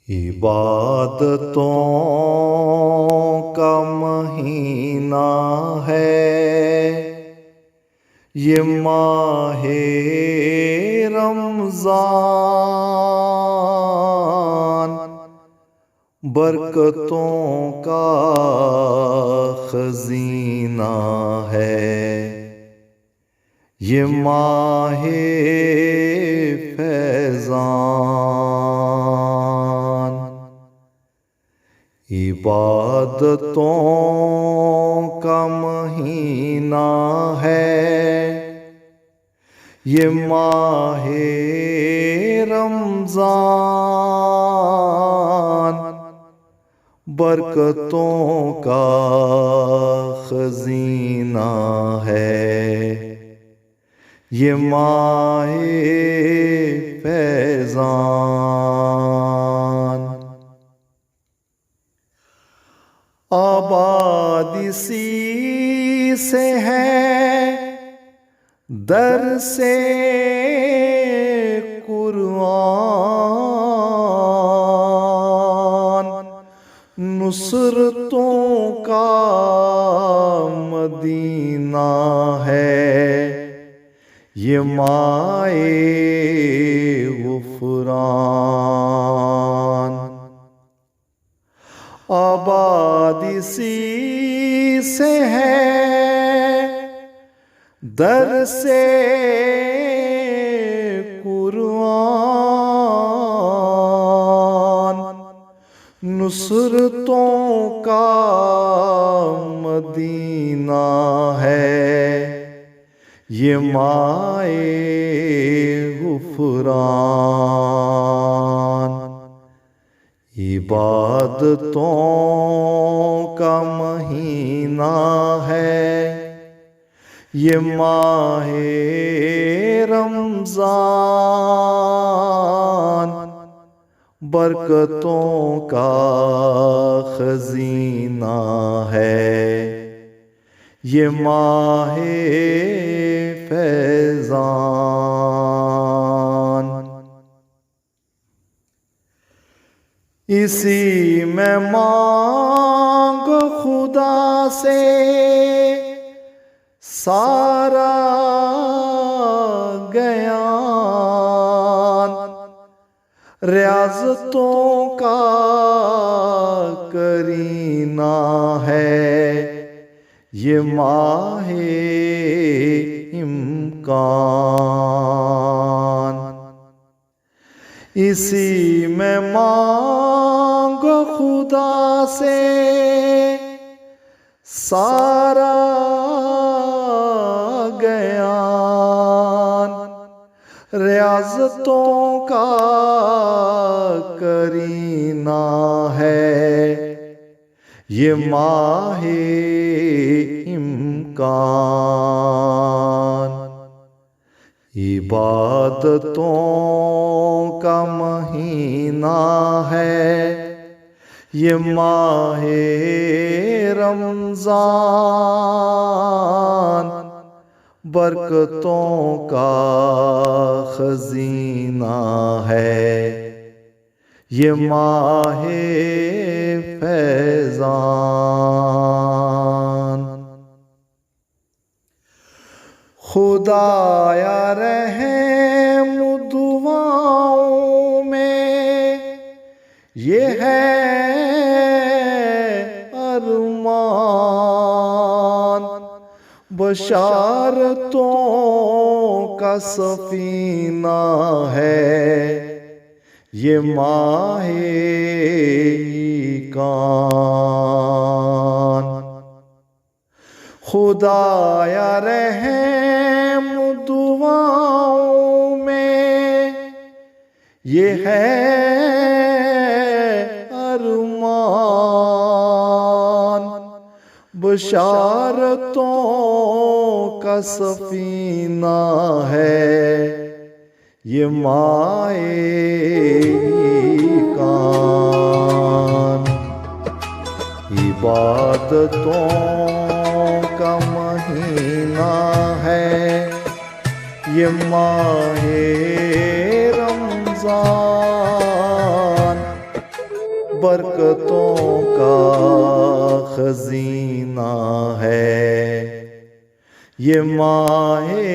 इबादतों का महीना है ये माहे रमज़ान, बरकतों का खजीना है ये माहे फैज़ान। इबादतों का महीना है ये माहे रमज़ान, बरकतों का खजीना है ये माहे फैज़ान। आबादी सी से है दर से कुरान, नुसरतों का मदीना है ये माए गुफरान। आबादी सी से है दर से कुरान, नुसरतों का मदीना है ये माए गुफरान। इबादतों का महीना है ये माहे रमज़ान, बरकतों का खजीना है ये माहे फैज़ान। इसी में मांग खुदा से सारा ज्ञान, रियाज़तों का करीना है ये माहे इम्कान। इसी में मांग खुदा से सारा ज्ञान, रियाज़तों का करीना है ये माहे इम्कान। इबादतों का महीना है ये माहे रमज़ान, बरकतों का खजीना है ये माहे फैज़ान। खुदाया रहम दुआओं में ये है अरमान, बशारतों का सफीना है ये माहे कान। खुदाया रहम दुआओं में ये है अरमान, बशारतों का सफीना है ये माए कान। इबादतों का महीना है ये माहे रमज़ान, बरकतों का खजीना है। ये माहे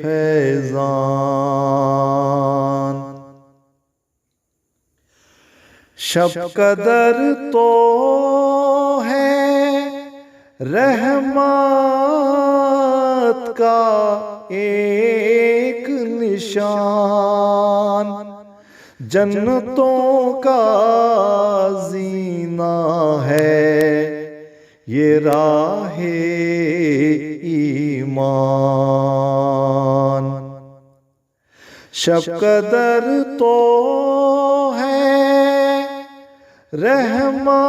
फैजान। शब कदर तो है रहमत का एक निशान, जन्नतों का जीना है ये राहे ईमान। शब कदर तो है रहमत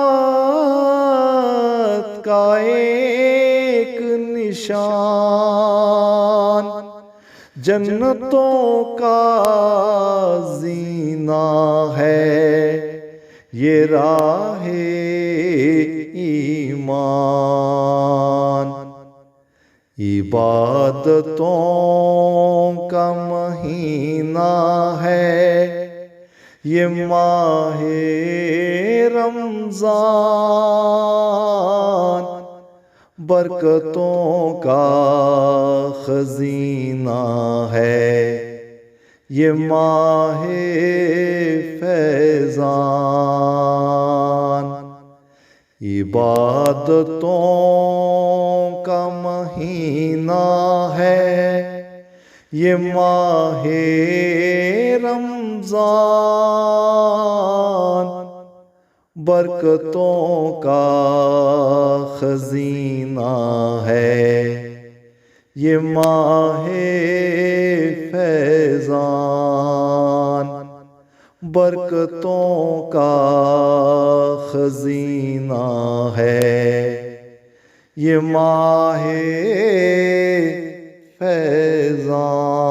का एक निशान, जन्नतों का जीना है ये राहे ईमान। इबादतों का महीना है ये माहे रमजान, बरकतों का खजीना है ये माहे फैजान। इबादतों का महीना है ये माहे रमजान, बरकतों का खजीना है ये माहे फैजान, बरकतों का खजीना है ये माहे फैजान।